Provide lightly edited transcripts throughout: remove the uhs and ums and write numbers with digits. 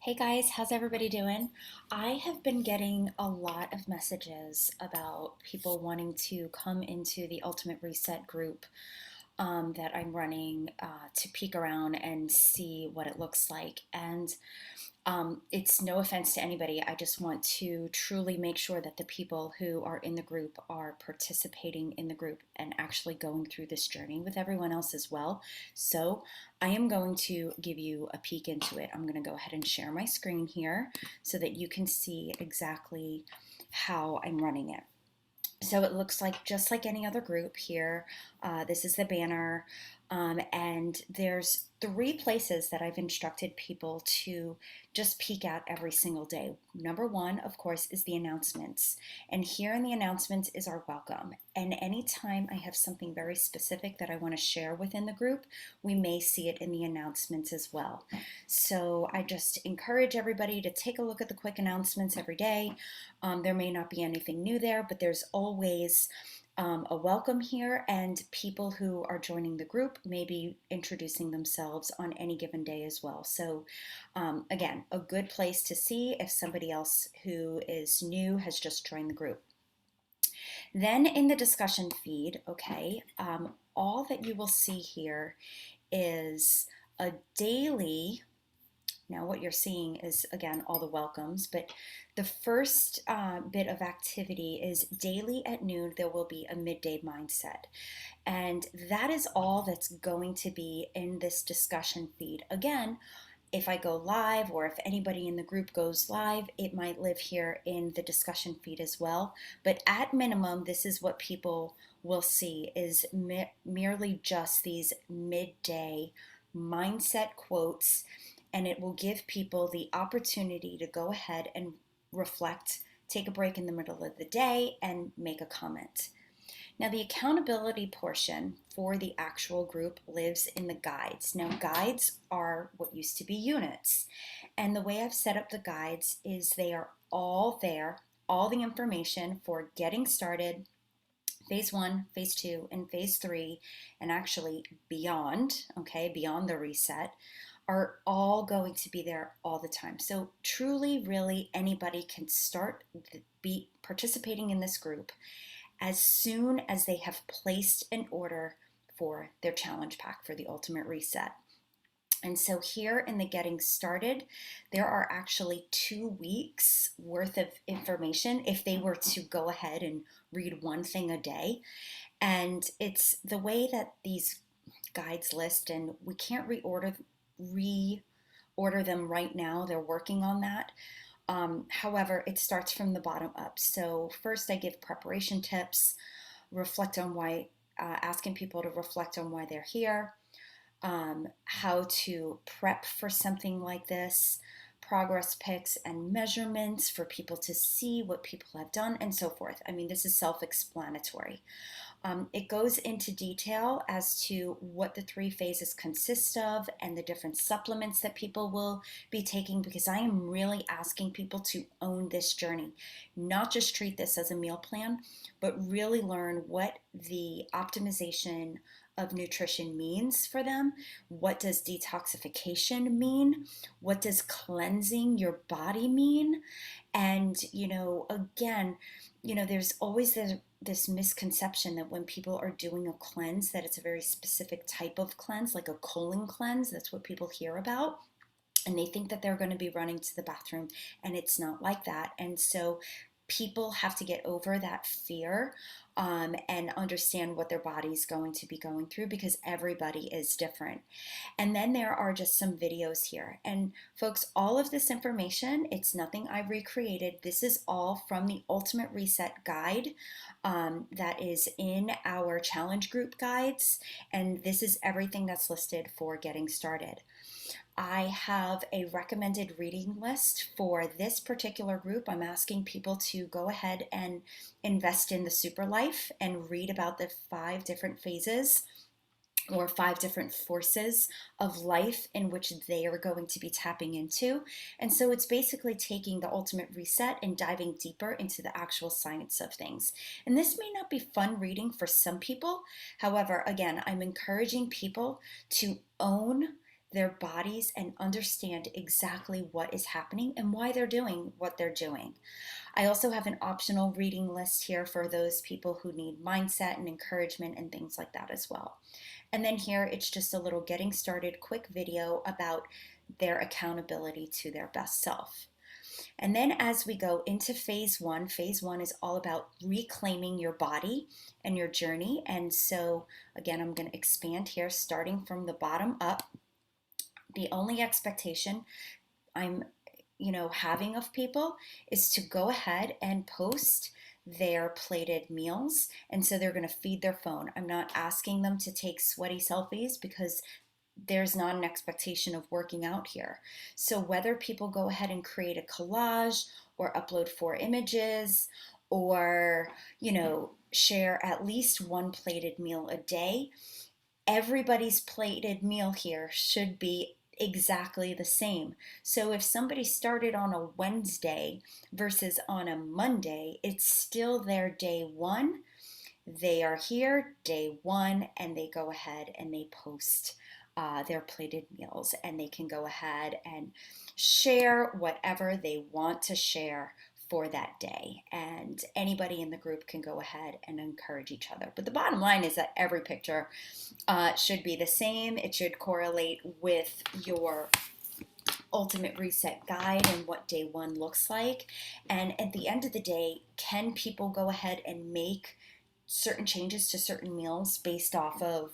Hey guys, how's everybody doing? I have been getting a lot of messages about people wanting to come into the Ultimate Reset group that I'm running to peek around and see what it looks like. And it's no offense to anybody. I just want to truly make sure that the people who are in the group are participating in the group and actually going through this journey with everyone else as well. So I am going to give you a peek into it. I'm going to go ahead and share my screen here so that you can see exactly how I'm running it. So it looks like just like any other group here. This is the banner, and there's three places that I've instructed people to just peek at every single day. Number one, of course, is the announcements. And here in the announcements is our welcome. And anytime I have something very specific that I want to share within the group, we may see it in the announcements as well. So I just encourage everybody to take a look at the quick announcements every day. There may not be anything new there, but there's always a welcome here, and people who are joining the group may be introducing themselves on any given day as well. So again, a good place to see if somebody else who is new has just joined the group. Then in the discussion feed, okay, all that you will see here is a daily. Now what you're seeing is, again, all the welcomes, but the first bit of activity is daily at noon, there will be a midday mindset. And that is all that's going to be in this discussion feed. Again, if I go live or if anybody in the group goes live, it might live here in the discussion feed as well. But at minimum, this is what people will see is merely just these midday mindset quotes, and it will give people the opportunity to go ahead and reflect, take a break in the middle of the day, and make a comment. Now, the accountability portion for the actual group lives in the guides. Now, guides are what used to be units. And the way I've set up the guides is they are all there, all the information for getting started, phase one, phase two, and phase three, and actually beyond, okay, beyond the reset, are all going to be there all the time. So truly, really, anybody can start be participating in this group as soon as they have placed an order for their challenge pack for the Ultimate Reset. And so here in the getting started, there are actually 2 weeks worth of information if they were to go ahead and read one thing a day. And it's the way that these guides list, and we can't reorder them right now. They're working on that. However, it starts from the bottom up. So first I give preparation tips, reflect on why, asking people to reflect on why they're here, how to prep for something like this, progress pics and measurements for people to see what people have done, and so forth. I mean, this is self-explanatory. It goes into detail as to what the 3 phases consist of and the different supplements that people will be taking, because I am really asking people to own this journey, not just treat this as a meal plan, but really learn what the optimization of nutrition means for them. What does detoxification mean? What does cleansing your body mean? And, again, there's always this misconception that when people are doing a cleanse, that it's a very specific type of cleanse, like a colon cleanse. That's what people hear about. And they think that they're going to be running to the bathroom, and it's not like that. And so people have to get over that fear, and understand what their body's going to be going through, because everybody is different. And then there are just some videos here. And folks, all of this information, it's nothing I recreated. This is all from the Ultimate Reset guide that is in our challenge group guides. And this is everything that's listed for getting started. I have a recommended reading list for this particular group. I'm asking people to go ahead and invest in the Super Life and read about the 5 different phases or 5 different forces of life in which they are going to be tapping into. And so it's basically taking the Ultimate Reset and diving deeper into the actual science of things. And this may not be fun reading for some people. However, again, I'm encouraging people to own their bodies and understand exactly what is happening and why they're doing what they're doing. I also have an optional reading list here for those people who need mindset and encouragement and things like that as well. And then here it's just a little getting started quick video about their accountability to their best self. And then as we go into phase one is all about reclaiming your body and your journey. And so again, I'm going to expand here, starting from the bottom up. The only expectation I'm having of people is to go ahead and post their plated meals. And so they're going to feed their phone. I'm not asking them to take sweaty selfies because there's not an expectation of working out here. So whether people go ahead and create a collage or upload 4 images or, share at least one plated meal a day, everybody's plated meal here should be exactly the same. So if somebody started on a Wednesday versus on a Monday, it's still their day one. They are here day one, and they go ahead and they post their plated meals, and they can go ahead and share whatever they want to share for that day, and anybody in the group can go ahead and encourage each other. But the bottom line is that every picture should be the same. It should correlate with your ultimate reset guide and what day one looks like. And at the end of the day, can people go ahead and make certain changes to certain meals based off of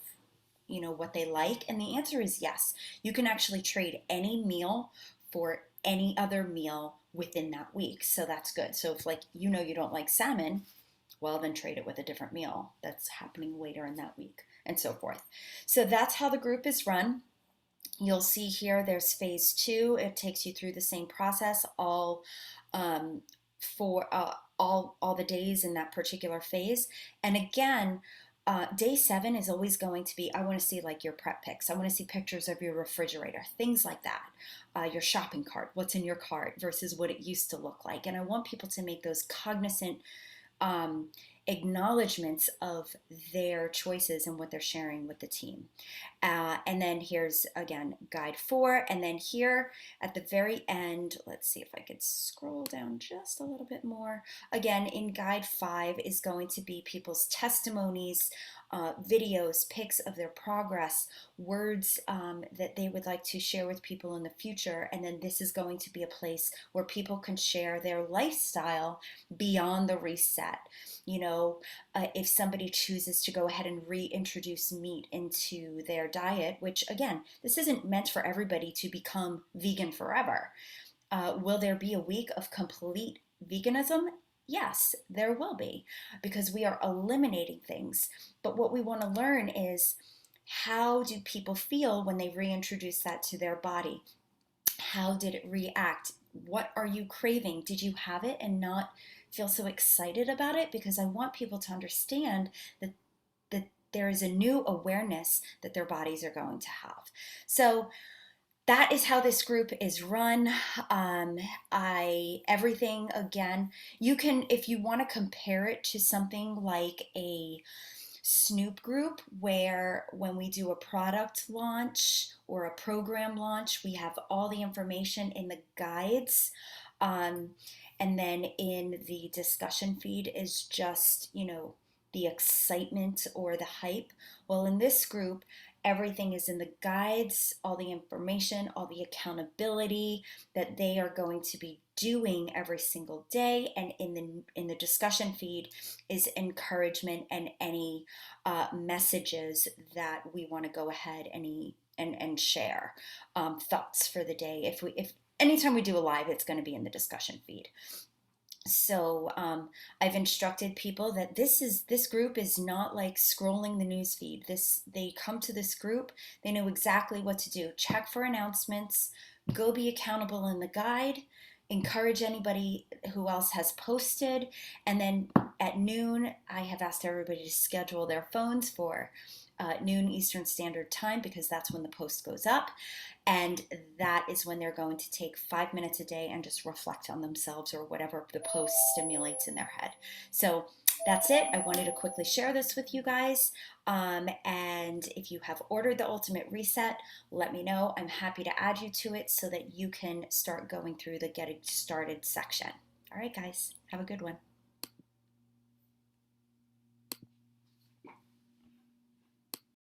what they like? And the answer is yes. You can actually trade any meal for any other meal within that week, so that's good. So if you don't like salmon, well, then trade it with a different meal that's happening later in that week, and so forth. So that's how the group is run. You'll see here there's phase two. It takes you through the same process for all the days in that particular phase. And again, day 7 is always going to be, I want to see your prep pics. I want to see pictures of your refrigerator, things like that. Your shopping cart, what's in your cart versus what it used to look like. And I want people to make those cognizant acknowledgments of their choices and what they're sharing with the team. And then here's, again, guide 4. And then here at the very end, let's see if I could scroll down just a little bit more. Again, in guide 5 is going to be people's testimonies, videos, pics of their progress, words that they would like to share with people in the future. And then this is going to be a place where people can share their lifestyle beyond the reset. If somebody chooses to go ahead and reintroduce meat into their diet, which again, this isn't meant for everybody to become vegan forever. Will there be a week of complete veganism? Yes, there will be, because we are eliminating things. But what we want to learn is, how do people feel when they reintroduce that to their body? How did it react? What are you craving? Did you have it and not feel so excited about it? Because I want people to understand that there is a new awareness that their bodies are going to have. So that is how this group is run. Everything, again, you can, if you want to compare it to something like a Snoop group, where when we do a product launch or a program launch, we have all the information in the guides. And then in the discussion feed is just, the excitement or the hype. Well, in this group, everything is in the guides, all the information, all the accountability that they are going to be doing every single day. And in the discussion feed is encouragement and any messages that we want to go ahead and share, thoughts for the day. If anytime we do a live, it's going to be in the discussion feed. So I've instructed people that this group is not like scrolling the news feed. They come to this group, they know exactly what to do. Check for announcements, go be accountable in the guide, encourage anybody who else has posted, and then at noon, I have asked everybody to schedule their phones for noon Eastern Standard Time, because that's when the post goes up. And that is when they're going to take 5 minutes a day and just reflect on themselves or whatever the post stimulates in their head. So That's it. I wanted to quickly share this with you guys. And if you have ordered the Ultimate Reset, let me know. I'm happy to add you to it so that you can start going through the getting started section. All right, guys, have a good one.